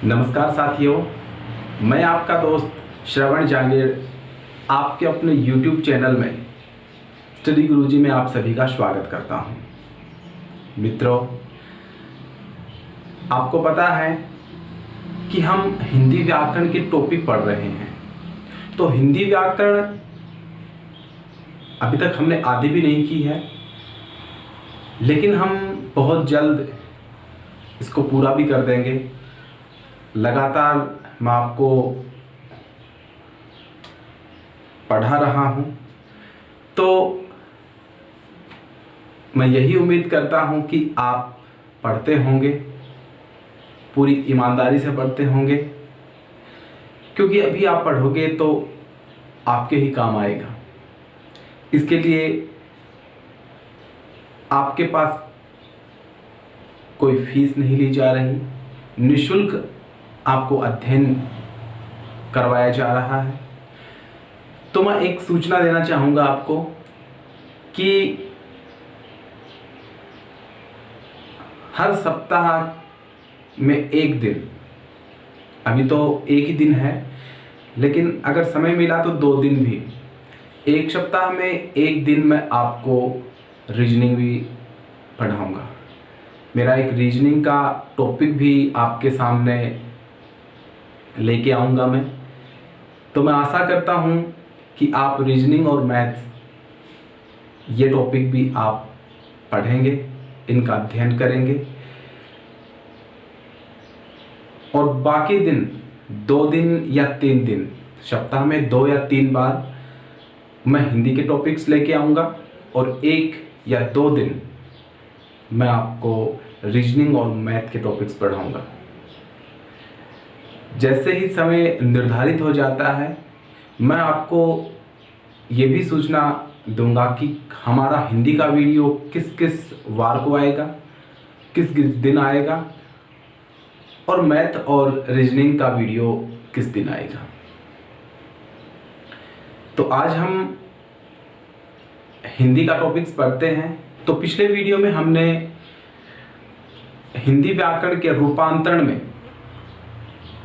नमस्कार साथियों, मैं आपका दोस्त श्रवण जांगीर आपके अपने YouTube चैनल में स्टडी गुरुजी में आप सभी का स्वागत करता हूं। मित्रों, आपको पता है कि हम हिंदी व्याकरण के टॉपिक पढ़ रहे हैं। तो हिंदी व्याकरण अभी तक हमने आधी भी नहीं की है, लेकिन हम बहुत जल्द इसको पूरा भी कर देंगे। लगातार मैं आपको पढ़ा रहा हूँ, तो मैं यही उम्मीद करता हूँ कि आप पढ़ते होंगे, पूरी ईमानदारी से पढ़ते होंगे, क्योंकि अभी आप पढ़ोगे तो आपके ही काम आएगा। इसके लिए आपके पास कोई फीस नहीं ली जा रही, निःशुल्क आपको अध्ययन करवाया जा रहा है। तो मैं एक सूचना देना चाहूँगा आपको कि हर सप्ताह में एक दिन, अभी तो एक ही दिन है, लेकिन अगर समय मिला तो 2 दिन भी, एक सप्ताह में एक दिन मैं आपको रीजनिंग भी पढ़ाऊँगा। मेरा एक रीजनिंग का टॉपिक भी आपके सामने लेके आऊँगा मैं। तो मैं आशा करता हूँ कि आप रीजनिंग और मैथ्स ये टॉपिक भी आप पढ़ेंगे, इनका अध्ययन करेंगे, और बाकी दिन 2 दिन या 3 दिन, सप्ताह में 2 या 3 बार मैं हिंदी के टॉपिक्स लेके आऊँगा, और 1 या 2 दिन मैं आपको रीजनिंग और मैथ के टॉपिक्स पढ़ाऊँगा। जैसे ही समय निर्धारित हो जाता है, मैं आपको ये भी सूचना दूंगा कि हमारा हिंदी का वीडियो किस किस वार को आएगा, किस किस दिन आएगा, और मैथ और रीजनिंग का वीडियो किस दिन आएगा। तो आज हम हिंदी का टॉपिक्स पढ़ते हैं। तो पिछले वीडियो में हमने हिंदी व्याकरण के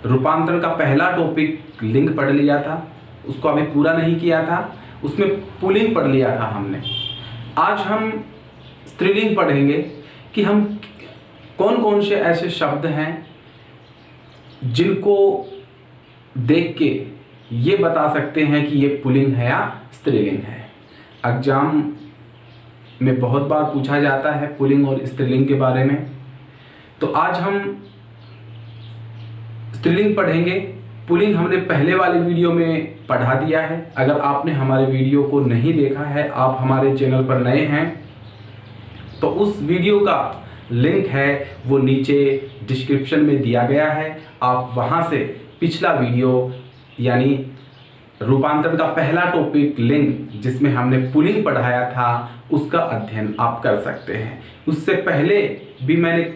रूपांतरण का पहला टॉपिक लिंग पढ़ लिया था, उसको अभी पूरा नहीं किया था, उसमें पुल्लिंग पढ़ लिया था हमने। आज हम स्त्रीलिंग पढ़ेंगे कि हम कौन कौन से ऐसे शब्द हैं जिनको देख के ये बता सकते हैं कि ये पुल्लिंग है या स्त्रीलिंग है। एग्जाम में बहुत बार पूछा जाता है पुल्लिंग और स्त्रीलिंग के बारे में। तो आज हम स्त्रीलिंग पढ़ेंगे। पुल्लिंग हमने पहले वाले वीडियो में पढ़ा दिया है। अगर आपने हमारे वीडियो को नहीं देखा है, आप हमारे चैनल पर नए हैं, तो उस वीडियो का लिंक है वो नीचे डिस्क्रिप्शन में दिया गया है। आप वहां से पिछला वीडियो यानी रूपांतरण का पहला टॉपिक लिंग, जिसमें हमने पुल्लिंग पढ़ाया था, उसका अध्ययन आप कर सकते हैं। उससे पहले भी मैंने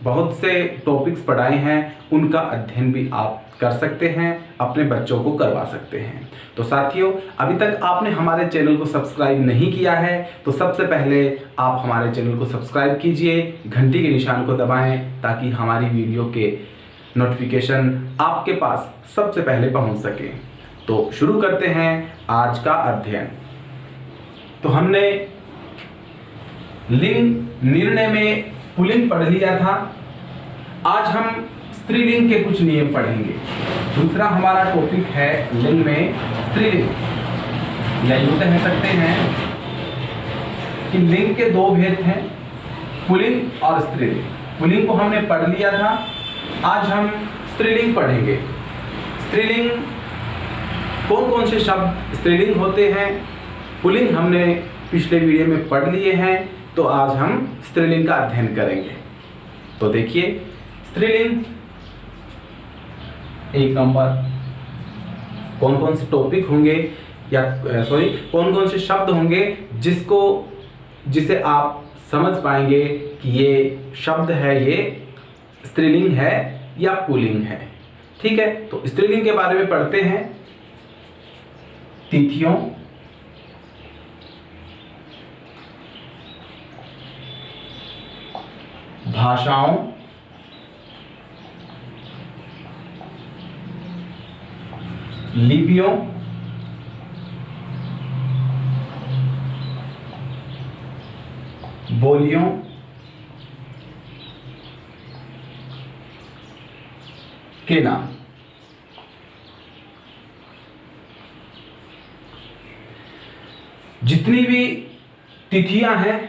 बहुत से टॉपिक्स पढ़ाए हैं, उनका अध्ययन भी आप कर सकते हैं, अपने बच्चों को करवा सकते हैं। तो साथियों, अभी तक आपने हमारे चैनल को सब्सक्राइब नहीं किया है, तो सबसे पहले आप हमारे चैनल को सब्सक्राइब कीजिए, घंटी के निशान को दबाएं, ताकि हमारी वीडियो के नोटिफिकेशन आपके पास सबसे पहले पहुंच सके। तो शुरू करते हैं आज का अध्ययन। तो हमने लिंग निर्णय में पुल्लिंग पढ़ लिया था। आज हम स्त्रीलिंग के कुछ नियम पढ़ेंगे। दूसरा हमारा टॉपिक है लिंग में स्त्रीलिंग, या यूं कह सकते हैं कि लिंग के 2 भेद हैं, पुल्लिंग और स्त्रीलिंग। पुल्लिंग को हमने पढ़ लिया था, आज हम स्त्रीलिंग पढ़ेंगे। स्त्रीलिंग कौन कौन से शब्द स्त्रीलिंग होते हैं, पुल्लिंग हमने पिछले वीडियो में पढ़ लिए हैं, तो आज हम स्त्रीलिंग का अध्ययन करेंगे। तो देखिए, स्त्रीलिंग 1 नंबर, कौन कौन से टॉपिक होंगे या कौन कौन से शब्द होंगे जिसे आप समझ पाएंगे कि ये शब्द है, ये स्त्रीलिंग है या पुल्लिंग है। ठीक है, तो स्त्रीलिंग के बारे में पढ़ते हैं। तिथियों, भाषाओं, लिपियों, बोलियों, के नाम। जितनी भी तिथियां हैं,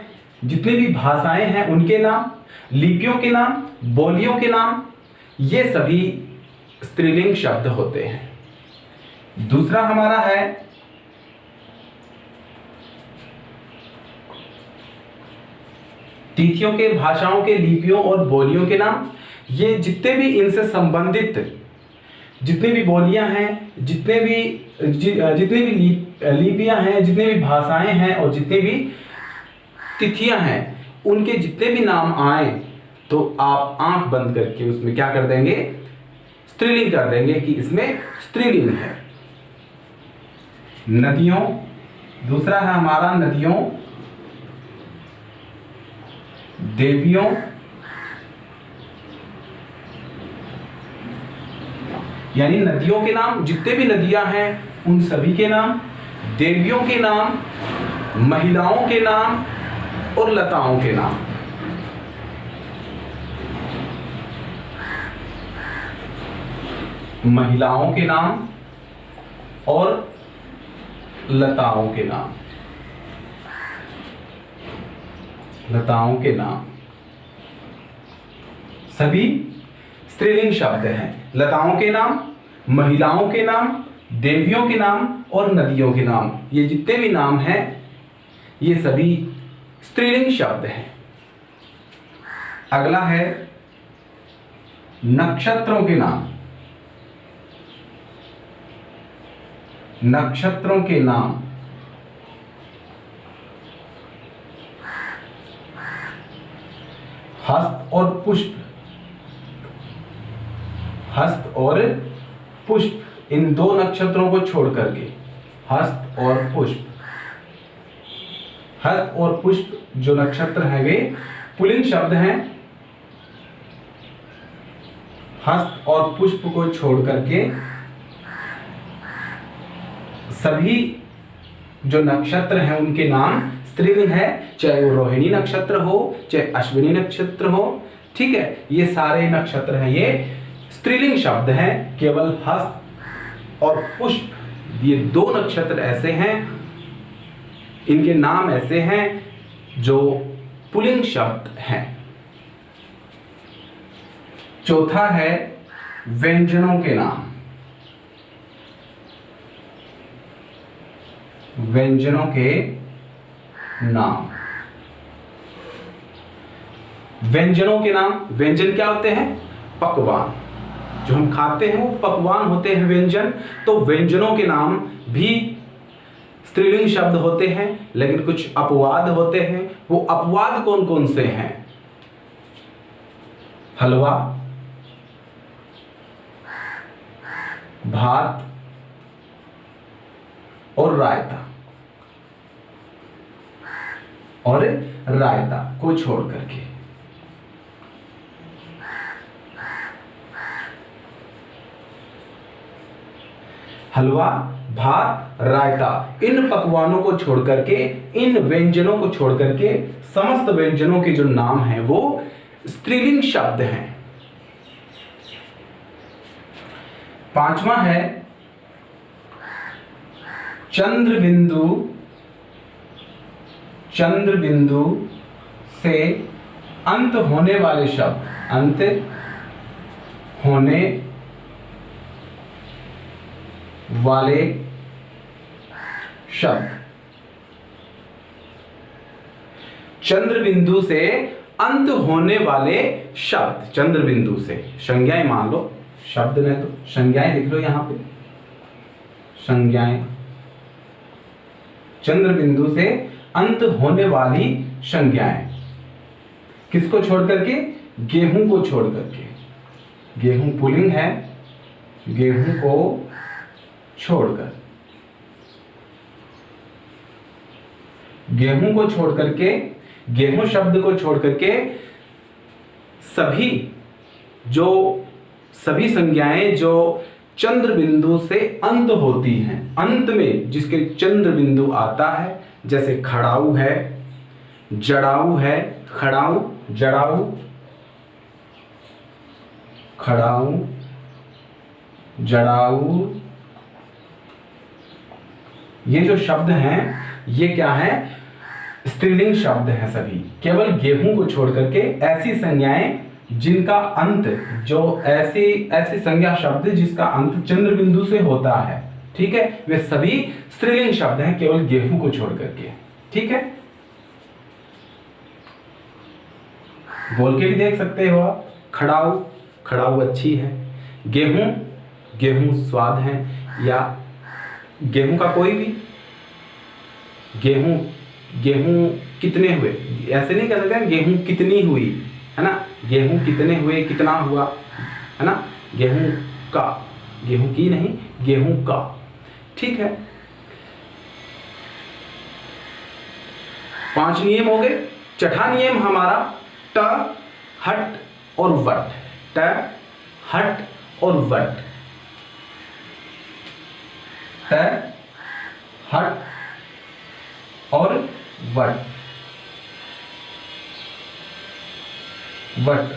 जितनी भी भाषाएं हैं, उनके नाम, लिपियों के नाम, बोलियों के नाम, ये सभी स्त्रीलिंग शब्द होते हैं। दूसरा हमारा है तिथियों के, भाषाओं के, लिपियों और बोलियों के नाम। ये जितने भी इनसे संबंधित जितनी भी बोलियां हैं, जितनी भी लिपियां हैं, जितनी भी भाषाएं हैं और जितनी भी तिथियां हैं, उनके जितने भी नाम आए तो आप आंख बंद करके उसमें क्या कर देंगे, स्त्रीलिंग कर देंगे कि इसमें स्त्रीलिंग है। नदियों, दूसरा है हमारा नदियों, देवियों, यानी नदियों के नाम, जितने भी नदियां हैं उन सभी के नाम, देवियों के नाम, महिलाओं के नाम और लताओं के नाम। महिलाओं के नाम और लताओं के नाम, लताओं के नाम सभी स्त्रीलिंग शब्द हैं। लताओं के नाम, महिलाओं के नाम, देवियों के नाम और नदियों के नाम, ये जितने भी नाम हैं ये सभी स्त्रीलिंग शब्द हैं। अगला है नक्षत्रों के नाम। नक्षत्रों के नाम, हस्त और पुष्प, हस्त और पुष्प, इन दो नक्षत्रों को छोड़ करके, हस्त और पुष्प, हस्त और पुष्प जो नक्षत्र हैं वे पुल्लिंग शब्द हैं। हस्त और पुष्प को छोड़ करके सभी जो नक्षत्र हैं उनके नाम स्त्रीलिंग है, चाहे वो रोहिणी नक्षत्र हो, चाहे अश्विनी नक्षत्र हो, ठीक है, ये सारे नक्षत्र हैं, ये स्त्रीलिंग शब्द हैं। केवल हस्त और पुष्प ये दो नक्षत्र ऐसे हैं, इनके नाम ऐसे हैं जो पुल्लिंग शब्द हैं। चौथा है व्यंजनों के नाम। व्यंजनों के नाम, व्यंजनों के नाम, व्यंजन क्या होते हैं, पकवान, जो हम खाते हैं वो पकवान होते हैं व्यंजन। तो व्यंजनों के नाम भी स्त्रीलिंग शब्द होते हैं, लेकिन कुछ अपवाद होते हैं। वो अपवाद कौन कौन से हैं, हलवा, भात और रायता, और रायता को छोड़ करके। हलवा, भात, रायता, इन पकवानों को छोड़ करके, इन व्यंजनों को छोड़ करके समस्त व्यंजनों के जो नाम हैं वो स्त्रीलिंग शब्द हैं। पांचवा है चंद्र बिंदु। चंद्र बिंदु से अंत होने वाले शब्द, अंत होने वाले शब्द, चंद्र बिंदु से अंत होने वाले शब्द, चंद्र बिंदु से, संज्ञाएं मान लो, शब्द में तो संज्ञाएं लिख लो यहां पे, संज्ञाएं, चंद्र बिंदु से अंत होने वाली संज्ञाएं, किसको छोड़ करके, गेहूं को छोड़ करके, गेहूं पुल्लिंग है, गेहूं को छोड़कर, गेहूं को छोड़ करके, गेहूं शब्द को छोड़ करके सभी संज्ञाएं जो चंद्र बिंदु से अंत होती हैं, अंत में जिसके चंद्र बिंदु आता है, जैसे खड़ाऊ है, जड़ाऊ है, खड़ाऊ, जड़ाऊ, खड़ाऊ, जड़ाऊ, ये जो शब्द हैं ये क्या है, स्त्रीलिंग शब्द है सभी। केवल गेहूं को छोड़ करके ऐसी संज्ञाएं जिनका अंत, जो ऐसी संज्ञा शब्द जिसका अंत चंद्र बिंदु से होता है, ठीक है, वे सभी स्त्रीलिंग शब्द हैं, केवल गेहूं को छोड़ करके। ठीक है, बोल के भी देख सकते हो आप। खड़ाऊ, खड़ाऊ अच्छी है। गेहूं, गेहूं स्वाद है, या गेहूं का कोई भी, गेहूं, गेहूं कितने हुए, ऐसे नहीं कह सकते गेहूं कितनी हुई, है ना, गेहूं कितने हुए, कितना हुआ, है ना, गेहूं का, गेहूं की नहीं, गेहूं का। ठीक है, 5 नियम हो गए। छठा नियम हमारा ट, हट और वट। ट, हट और वट। ट, हट और वट। वट,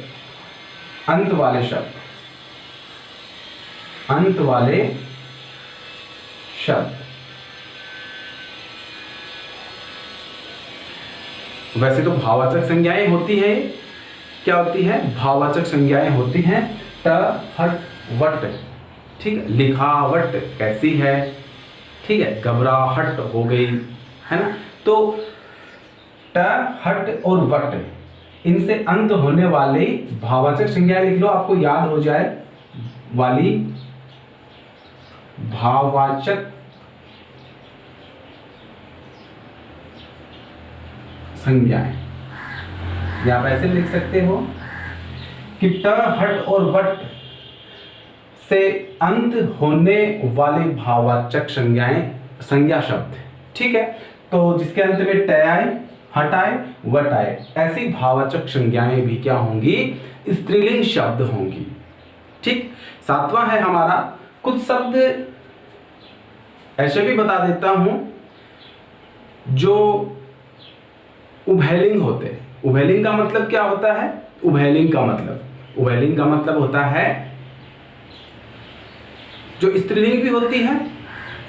अंत वाले शब्द, अंत वाले शब्द। वैसे तो भाववाचक संज्ञाएं होती है, क्या होती है, भाववाचक संज्ञाएं होती हैं। ट, हट, वट। ठीक है, लिखावट कैसी है, ठीक है, घबराहट हो गई, है ना। तो ट, हट और वट, इनसे अंत होने वाली भाववाचक संज्ञाएं लिख लो, आपको याद हो जाए वाली भाववाचक संज्ञाएं, या आप ऐसे लिख सकते हो कि ट, हट और वट से अंत होने वाली भाववाचक संज्ञाएं, संज्ञा शब्द। ठीक है, तो जिसके अंत में ट आए, हट आए, वट आए, ऐसी भाववाचक संज्ञाएं भी क्या होंगी, स्त्रीलिंग शब्द होंगी। ठीक, 7वां है हमारा, कुछ शब्द ऐसे भी बता देता हूं जो उभयलिंग होते हैं। उभयलिंग का मतलब क्या होता है, उभयलिंग का मतलब होता है जो स्त्रीलिंग भी होती है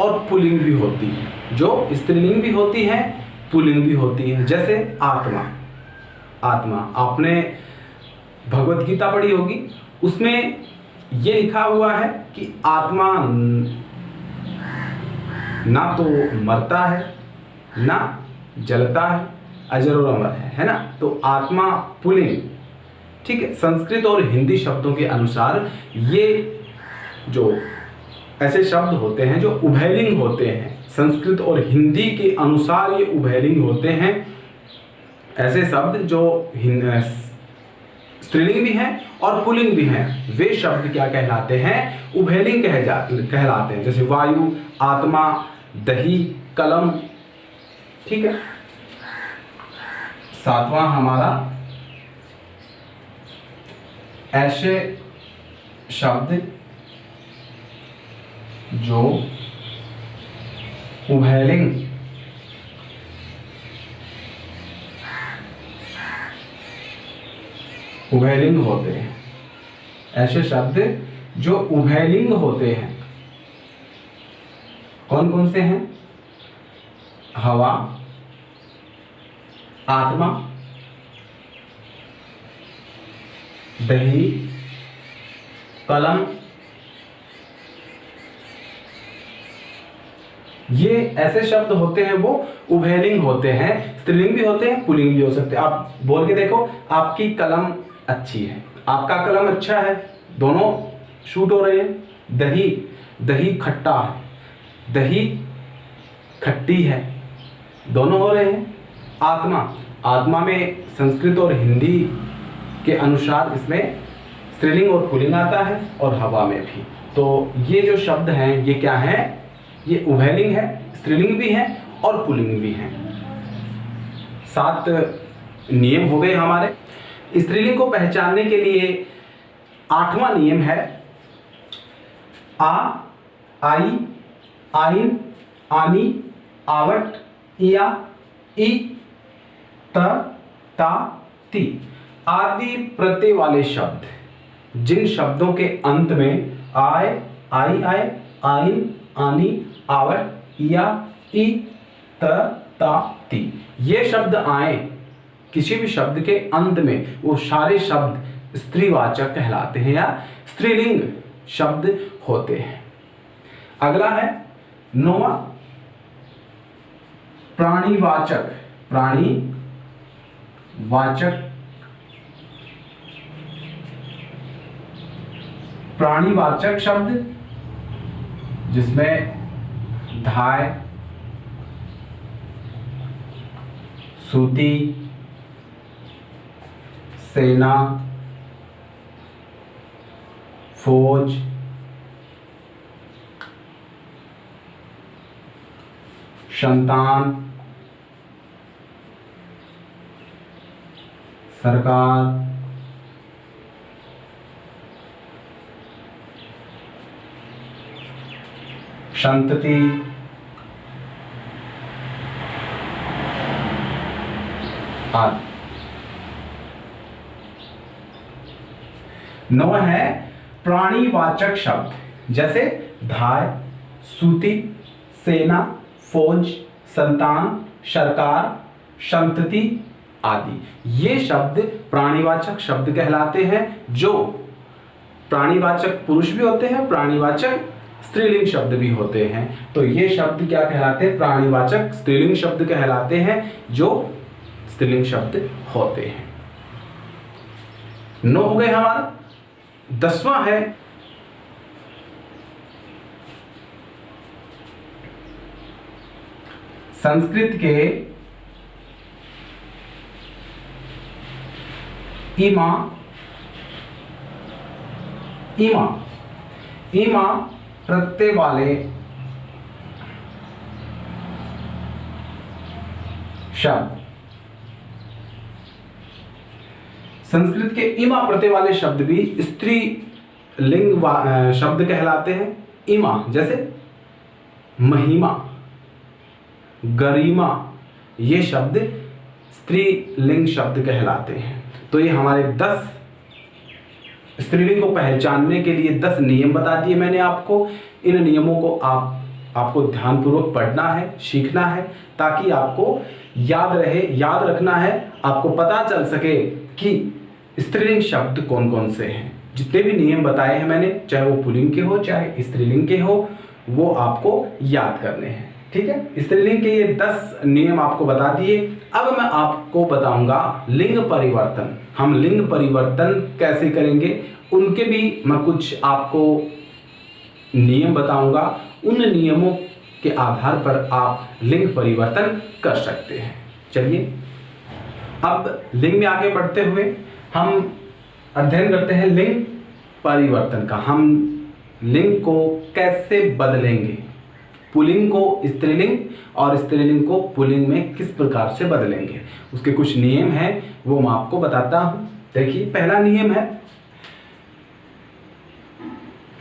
और पुल्लिंग भी होती है, जो स्त्रीलिंग भी होती है, पुल्लिंग भी होती है। जैसे आत्मा, आत्मा आपने भगवत गीता पढ़ी होगी, उसमें ये लिखा हुआ है कि आत्मा ना तो मरता है, ना जलता है, अजर और अमर है ना। तो आत्मा पुल्लिंग। ठीक है, संस्कृत और हिंदी शब्दों के अनुसार ये जो ऐसे शब्द होते हैं जो उभयलिंग होते हैं, संस्कृत और हिंदी के अनुसार ये उभयलिंग होते हैं। ऐसे शब्द जो स्त्रीलिंग भी हैं और पुल्लिंग भी हैं, वे शब्द क्या कहलाते हैं, उभयलिंग कहलाते हैं। जैसे वायु, आत्मा, दही, कलम। ठीक है, 7वां हमारा, ऐसे शब्द जो उभयलिंग होते हैं, ऐसे शब्द जो उभयलिंग होते हैं, कौन कौन से हैं, हवा, आत्मा, दही, कलम। ये ऐसे शब्द होते हैं वो उभयलिंग होते हैं, स्त्रीलिंग भी होते हैं, पुल्लिंग भी हो सकते हैं। आप बोल के देखो, आपकी कलम अच्छी है, आपका कलम अच्छा है, दोनों शूट हो रहे हैं। दही, दही खट्टा है, दही खट्टी है, दोनों हो रहे हैं। आत्मा, आत्मा में संस्कृत और हिंदी के अनुसार इसमें स्त्रीलिंग और पुल्लिंग आता है, और हवा में भी। तो ये जो शब्द हैं ये क्या है, ये उभयलिंग है, स्त्रीलिंग भी है और पुल्लिंग भी है। 7 नियम हो गए हमारे। स्त्रीलिंग को पहचानने के लिए 8वां नियम है आ, आई, आइन, आनी, आवट, इया, ई, त, ता, ती आदि प्रत्यय वाले शब्द, जिन शब्दों के अंत में आय, आई आय, आइन, आनी, आवट, इया, ई, त, ता, ती ये शब्द आए किसी भी शब्द के अंत में, वो सारे शब्द स्त्रीवाचक कहलाते हैं या स्त्रीलिंग शब्द होते हैं। अगला है 9वां प्राणीवाचक। प्राणीवाचक शब्द जिसमें धाय, सूती, सेना, फौज, संतान, सरकार, संतति, आदि। 9 है प्राणीवाचक शब्द जैसे धाय, सूती, सेना, फौज, संतान, सरकार, संतति आदि। ये शब्द प्राणीवाचक शब्द कहलाते हैं, जो प्राणीवाचक पुरुष भी होते हैं, प्राणीवाचक स्त्रीलिंग शब्द भी होते हैं। तो ये शब्द क्या कहलाते हैं? प्राणीवाचक स्त्रीलिंग शब्द कहलाते हैं, जो स्त्रीलिंग शब्द होते हैं। 9 हो गए हमारा। 10वां है संस्कृत के इमा प्रत्यय वाले शब्द। संस्कृत के इमा प्रत्यय वाले शब्द भी स्त्री लिंग शब्द कहलाते हैं। इमा जैसे महिमा, गरिमा, ये शब्द स्त्रीलिंग शब्द कहलाते हैं। तो ये हमारे 10 स्त्रीलिंग को पहचानने के लिए 10 नियम बता दिए मैंने आपको। इन नियमों को आपको ध्यानपूर्वक पढ़ना है, सीखना है, ताकि आपको याद रहे, याद रखना है, आपको पता चल सके कि स्त्रीलिंग शब्द कौन कौन से हैं। जितने भी नियम बताए हैं मैंने, चाहे वो पुल्लिंग के हो चाहे स्त्रीलिंग के हो, वो आपको याद करने हैं। ठीक है, स्त्रीलिंग के ये 10 नियम आपको बता दिए। अब मैं आपको बताऊंगा लिंग परिवर्तन। हम लिंग परिवर्तन कैसे करेंगे, उनके भी मैं कुछ आपको नियम बताऊंगा। उन नियमों के आधार पर आप लिंग परिवर्तन कर सकते हैं। चलिए अब लिंग में आगे बढ़ते हुए हम अध्ययन करते हैं लिंग परिवर्तन का। हम लिंग को कैसे बदलेंगे, पुल्लिंग को स्त्रीलिंग और स्त्रीलिंग को पुल्लिंग में किस प्रकार से बदलेंगे, उसके कुछ नियम हैं, वो मैं आपको बताता हूं। देखिए, पहला नियम है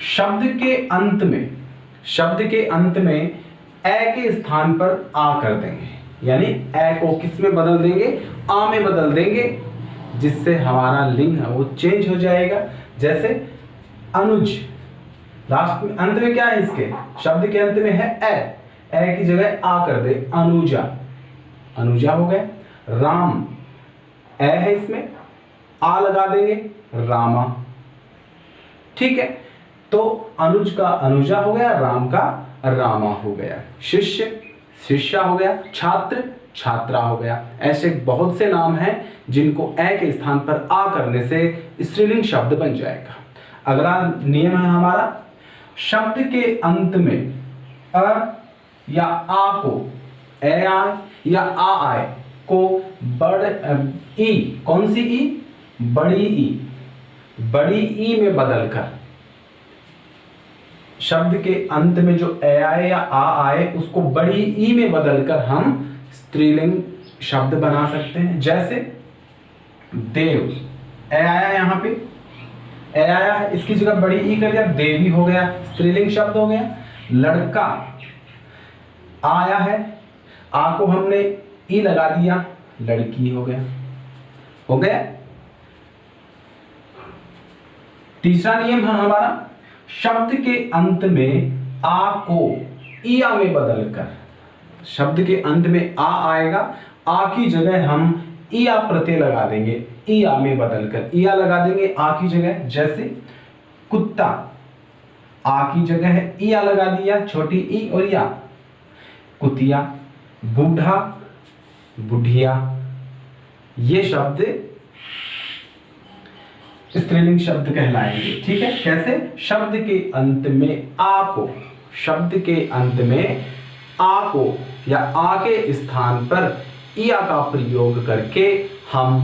शब्द के अंत में ए के स्थान पर आ कर देंगे, यानी ए को किस में बदल देंगे? आ में बदल देंगे, जिससे हमारा लिंग है वो चेंज हो जाएगा। जैसे अनुज, लास्ट में अंत में क्या है, इसके शब्द के अंत में है ए की जगह आ कर दे, अनुजा, अनुजा हो गए। राम, ए है इसमें, आ लगा देंगे, रामा। ठीक है, तो अनुज का अनुजा हो गया, राम का रामा हो गया। शिष्य, शिष्या हो गया। छात्र, छात्रा हो गया। ऐसे बहुत से नाम हैं जिनको ए के स्थान पर आ करने से स्त्रीलिंग शब्द बन जाएगा। अगला नियम है हमारा, शब्द के अंत में अ या आ को, ए आए या आ आए को ई, कौन सी ई? बड़ी ई में बदलकर, शब्द के अंत में जो ए आए या आ आए उसको बड़ी ई में बदलकर हम स्त्रीलिंग शब्द बना सकते हैं। जैसे देव, ए आया यहां पे, ए आया है, इसकी जगह बड़ी ई कर दिया, देवी हो गया, स्त्रीलिंग शब्द हो गया। लड़का आया है, आ को हमने ई लगा दिया, लड़की हो गया, हो गया। तीसरा नियम है हमारा, शब्द के अंत में आ को इया में बदलकर, शब्द के अंत में आ आएगा, आ की जगह हम इया प्रत्यय लगा देंगे, इया में बदलकर इया लगा देंगे आ की जगह। जैसे कुत्ता, आ की जगह है इया लगा दिया, छोटी ई और या, कुतिया। बूढ़ा, बुढ़िया। ये शब्द स्त्रीलिंग शब्द कहलाएंगे। ठीक है, कैसे? शब्द के अंत में आ को, शब्द के अंत में आ को या आ के स्थान पर इया का प्रयोग करके हम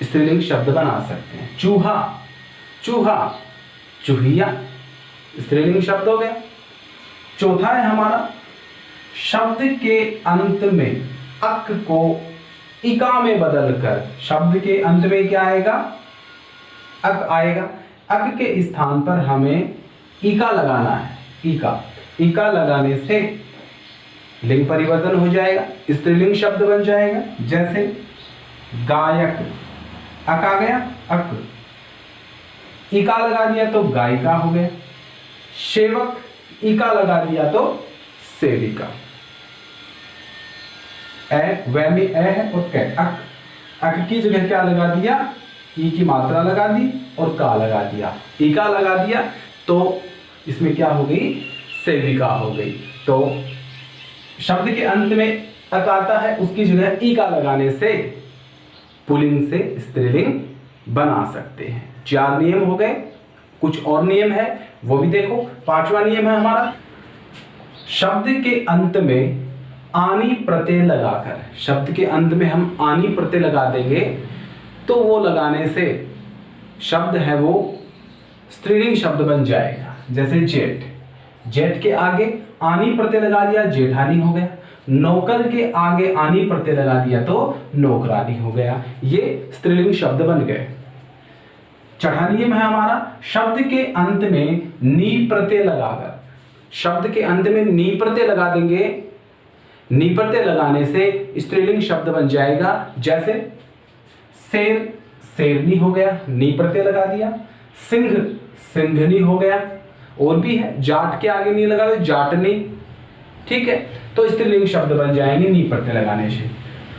स्त्रीलिंग शब्द बना सकते हैं। चूहा, चूहा, चूहिया, स्त्रीलिंग शब्द हो गया। चौथा है हमारा, शब्द के अंत में अक को इका में बदलकर, शब्द के अंत में क्या आएगा? अक आएगा। अक के स्थान पर हमें इका लगाना है, इका। इका लगाने से लिंग परिवर्तन हो जाएगा, स्त्रीलिंग शब्द बन जाएगा। जैसे गायक, अक आ गया, अक, इका लगा दिया तो गायिका हो गया। सेवक, इका लगा दिया तो सेविका। ए, वह में ए है और कै, अक, अक की जगह क्या लगा दिया? ई की मात्रा लगा दी और का लगा दिया, इका लगा दिया तो इसमें क्या हो गई? सेविका हो गई। तो शब्द के अंत में अक आता है, उसकी जगह इका लगाने से पुल्लिंग से स्त्रीलिंग बना सकते हैं। 4 नियम हो गए, कुछ और नियम है वो भी देखो। 5वां नियम है हमारा, शब्द के अंत में आनी प्रत्यय लगाकर, शब्द के अंत में हम आनी प्रत्यय लगा देंगे तो वो लगाने से शब्द है वो स्त्रीलिंग शब्द बन जाएगा। जैसे जेठ, जेठ के आगे आनी प्रत्यय लगा दिया, जेठानी हो गया। नौकर के आगे आनी प्रत्यय लगा दिया तो नौकरानी हो गया। ये स्त्रीलिंग शब्द बन गए। चौथा नियम है हमारा, शब्द के अंत में नी प्रत्यय लगाकर, शब्द के अंत में नी प्रत्यय लगा देंगे, नी प्रत्यय लगाने से स्त्रीलिंग शब्द बन जाएगा। जैसे शेर, शेरनी हो गया, नी प्रत्यय लगा दिया। सिंह, सिंघनी हो गया। और भी है, जाट के आगे नी लगा दो, जाटनी। ठीक है, तो स्त्रीलिंग शब्द बन जाएंगे नी प्रत्यय लगाने से।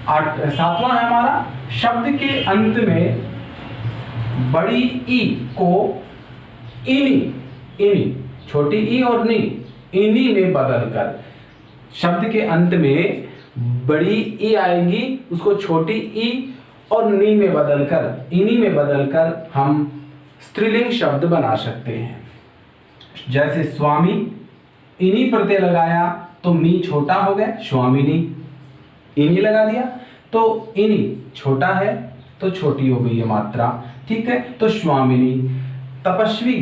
7वां है हमारा, शब्द के अंत में बड़ी ई को इनी, इनी, छोटी ई और नी, इनी में बदलकर, शब्द के अंत में बड़ी ई आएगी, उसको छोटी ई और नी में बदलकर, इनी में बदलकर हम स्त्रीलिंग शब्द बना सकते हैं। जैसे स्वामी, इनी प्रत्यय लगाया तो मी छोटा हो गया, स्वामिनी। इनी लगा दिया तो इनी छोटा है तो छोटी हो गई ये मात्रा। ठीक है, तो स्वामिनी। तपस्वी,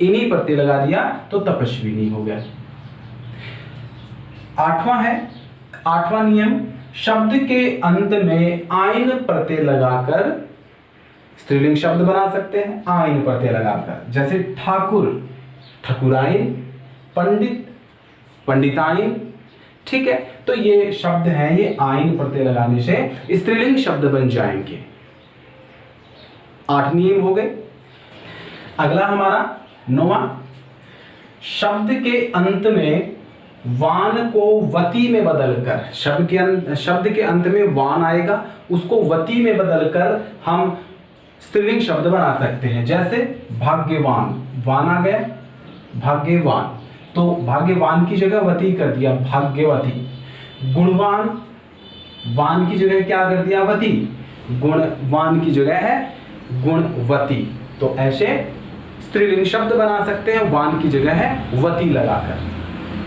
इनी प्रत्यय लगा दिया तो तपस्विनी हो गया। 8वां है, 8वां नियम, शब्द के अंत में आइन प्रत्यय लगाकर स्त्रीलिंग शब्द बना सकते हैं, आइन प्रत्यय लगाकर। जैसे ठाकुर, ठकुराइन। पंडित, पंडिताइन। ठीक है, तो ये शब्द हैं, ये आइन प्रत्यय लगाने से स्त्रीलिंग शब्द बन जाएंगे। 8 नियम हो गए। अगला हमारा 9वां, शब्द के अंत में वान को वती में बदलकर, शब्द के अंत में वान आएगा, उसको वती में बदलकर हम स्त्रीलिंग शब्द बना सकते हैं। जैसे भाग्यवान, वान आ गया, भाग्यवान, तो भाग्यवान की जगह वती कर दिया, भाग्यवती। गुणवान, वान की जगह क्या कर दिया? वती। गुणवान की जगह है गुणवती। तो ऐसे स्त्रीलिंग शब्द बना सकते हैं, वान की जगह है वती लगाकर।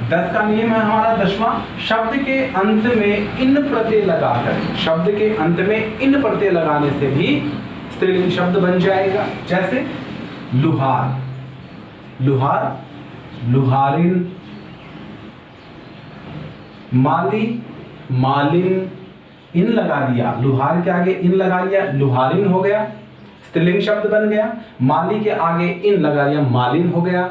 10 का नियम है हमारा 10वां, शब्द के अंत में इन प्रत्यय लगाकर, शब्द के अंत में इन प्रत्यय लगाने से भी स्त्रीलिंग शब्द बन जाएगा। जैसे लुहार, लुहार, लुहारिन। माली, मालिन, इन लगा दिया, लुहार के आगे इन लगा दिया, लुहारिन हो गया। स्त्रीलिंग शब्द बन गया। माली के आगे इन लगा दिया, मालिन हो गया।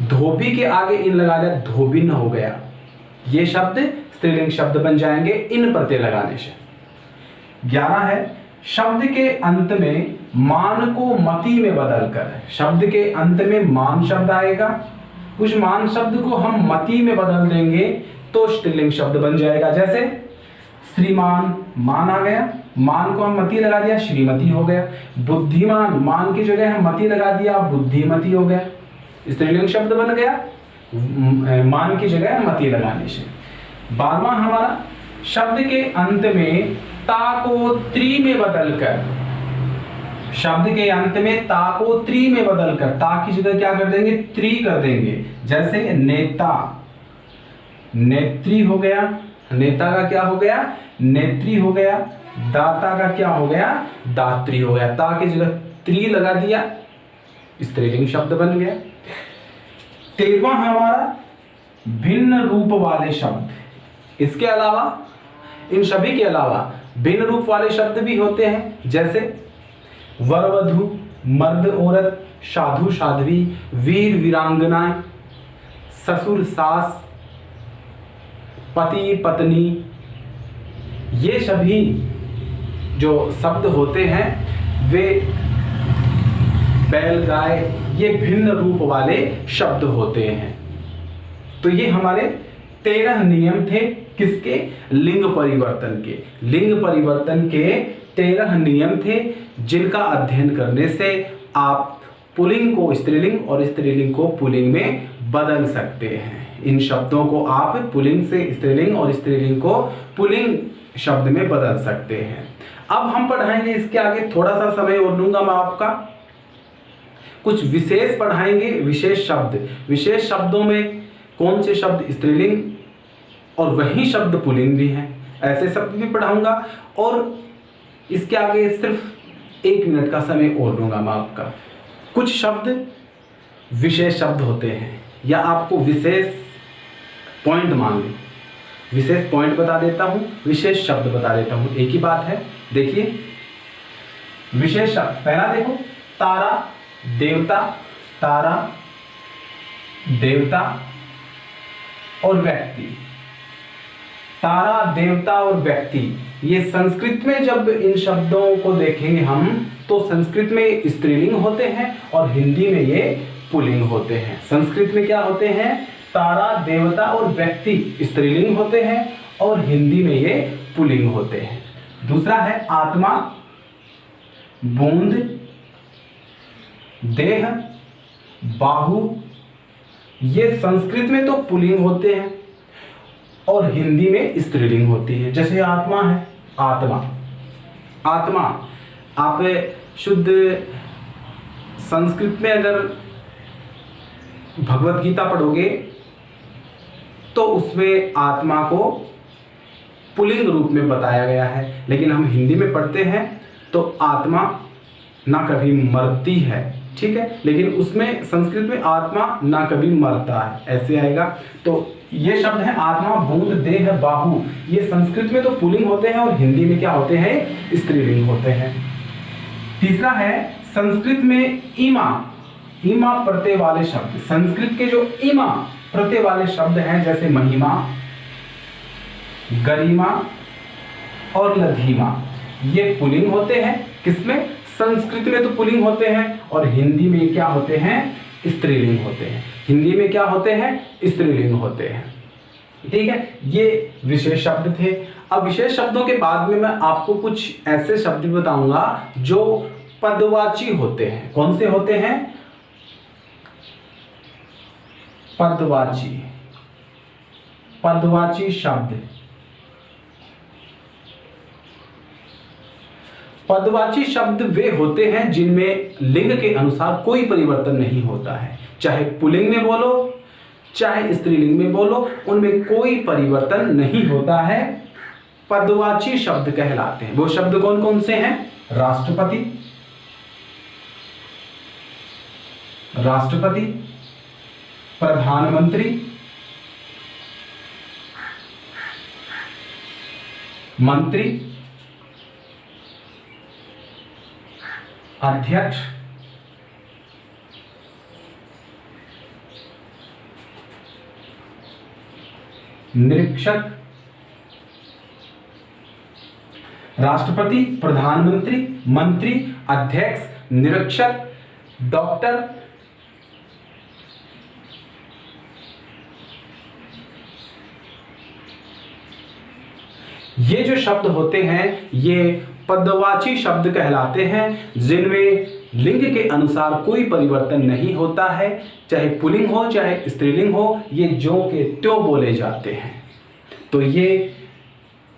धोबी के आगे इन लगा दिया, धोबिन हो गया। ये शब्द स्त्रीलिंग शब्द बन जाएंगे इन प्रत्यय लगाने से। 11 है, शब्द के अंत में मान को मति में बदलकर, शब्द के अंत में मान शब्द आएगा, उस मान शब्द को हम मति में बदल देंगे तो स्त्रीलिंग शब्द बन जाएगा। जैसे श्रीमान, मान आ गया, मान को हम मति लगा दिया, श्रीमती हो गया। बुद्धिमान, मान की जगह हम मति लगा दिया, बुद्धिमती हो गया, स्त्रीलिंग शब्द बन गया मान की जगह मति लगाने से। 12वां हमारा, शब्द के अंत में ता को त्री में बदलकर, शब्द के अंत में ता को त्री में बदलकर, ता की जगह क्या कर देंगे, त्री कर देंगे। जैसे नेता, नेत्री हो गया, नेता का क्या हो गया, नेत्री हो गया। दाता का क्या हो गया, दात्री हो गया। ता की जगह त्री लगा दिया, स्त्रीलिंग शब्द बन गया। 13वां हमारा, भिन्न रूप वाले शब्द। इसके अलावा, इन सभी के अलावा भिन्न रूप वाले शब्द भी होते हैं। जैसे वर वधू, मर्द औरत, साधु साध्वी, वीर वीरांगनाएं, ससुर सास, पति पत्नी। ये सभी जो शब्द होते हैं वे बैल गाय, ये भिन्न रूप वाले शब्द होते हैं। तो ये हमारे 13 नियम थे किसके, लिंग परिवर्तन के। लिंग परिवर्तन के 13 नियम थे जिनका अध्ययन करने से आप पुल्लिंग को स्त्रीलिंग और स्त्रीलिंग को पुल्लिंग में बदल सकते हैं। इन शब्दों को आप पुल्लिंग से स्त्रीलिंग और स्त्रीलिंग को पुल्लिंग शब्द में बदल सकते हैं। अब हम पढ़ाएंगे इसके आगे, थोड़ा सा समय और लूंगा मैं आपका, कुछ विशेष पढ़ाएंगे, विशेष शब्द। विशेष शब्दों में कौन से शब्द स्त्रीलिंग और वही शब्द पुल्लिंग भी हैं, ऐसे शब्द भी पढ़ाऊंगा। और इसके आगे सिर्फ 1 मिनट का समय और लूंगा मैं आपका। कुछ शब्द विशेष शब्द होते हैं या आपको विशेष पॉइंट मान लें, विशेष पॉइंट बता देता हूं, विशेष शब्द बता देता हूं, एक ही बात है। देखिए विशेष शब्द, पहला देखो, तारा देवता, तारा देवता और व्यक्ति। तारा देवता और व्यक्ति, ये संस्कृत में जब इन शब्दों को देखेंगे हम तो संस्कृत में स्त्रीलिंग होते हैं और हिंदी में ये पुल्लिंग होते हैं। संस्कृत में क्या होते हैं, तारा देवता और व्यक्ति स्त्रीलिंग होते हैं और हिंदी में ये पुल्लिंग होते हैं। दूसरा है आत्मा, बूंद, देह, बाहु, ये संस्कृत में तो पुल्लिंग होते हैं और हिंदी में स्त्रीलिंग होती है। जैसे आत्मा है, आत्मा, आत्मा आप शुद्ध संस्कृत में अगर भगवत गीता पढ़ोगे तो उसमें आत्मा को पुल्लिंग रूप में बताया गया है, लेकिन हम हिंदी में पढ़ते हैं तो आत्मा ना कभी मरती है, ठीक है, लेकिन उसमें संस्कृत में आत्मा ना कभी मरता है, ऐसे आएगा। तो ये शब्द है आत्मा, बूंद, देह, बाहु, ये संस्कृत में तो पुल्लिंग होते हैं और हिंदी में क्या होते हैं, स्त्रीलिंग होते हैं। तीसरा है संस्कृत में इमा, इमा प्रत्यय वाले शब्द। संस्कृत के जो इमा प्रत्यय वाले शब्द हैं जैसे महिमा, गरिमा और लघिमा, ये पुल्लिंग होते हैं। किसमें, संस्कृत में तो पुल्लिंग होते हैं और हिंदी में क्या होते हैं, स्त्रीलिंग होते हैं। हिंदी में क्या होते हैं, स्त्रीलिंग होते हैं, ठीक है। ये विशेष शब्द थे। अब विशेष शब्दों के बाद में मैं आपको कुछ ऐसे शब्द बताऊंगा जो पदवाची होते हैं। कौन से होते हैं, पदवाची, पदवाची शब्द। पदवाची शब्द वे होते हैं जिनमें लिंग के अनुसार कोई परिवर्तन नहीं होता है, चाहे पुल्लिंग में बोलो चाहे स्त्रीलिंग में बोलो, उनमें कोई परिवर्तन नहीं होता है, पदवाची शब्द कहलाते हैं। वो शब्द कौन कौन से हैं, राष्ट्रपति, राष्ट्रपति, प्रधानमंत्री, मंत्री, अध्यक्ष, निरीक्षक, राष्ट्रपति, प्रधानमंत्री, मंत्री, अध्यक्ष, निरीक्षक, डॉक्टर, ये जो शब्द होते हैं ये पदवाची शब्द कहलाते हैं, जिनमें लिंग के अनुसार कोई परिवर्तन नहीं होता है, चाहे पुल्लिंग हो चाहे स्त्रीलिंग हो, ये ज्यों के त्यों बोले जाते हैं। तो ये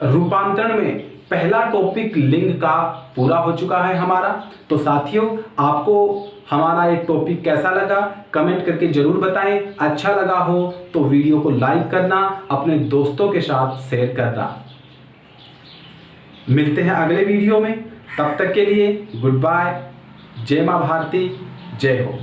रूपांतरण में पहला टॉपिक लिंग का पूरा हो चुका है हमारा। तो साथियों, आपको हमारा ये टॉपिक कैसा लगा कमेंट करके जरूर बताएं। अच्छा लगा हो तो वीडियो को लाइक करना, अपने दोस्तों के साथ शेयर करना। मिलते हैं अगले वीडियो में, तब तक के लिए गुड बाय। जय मां भारती, जय हो।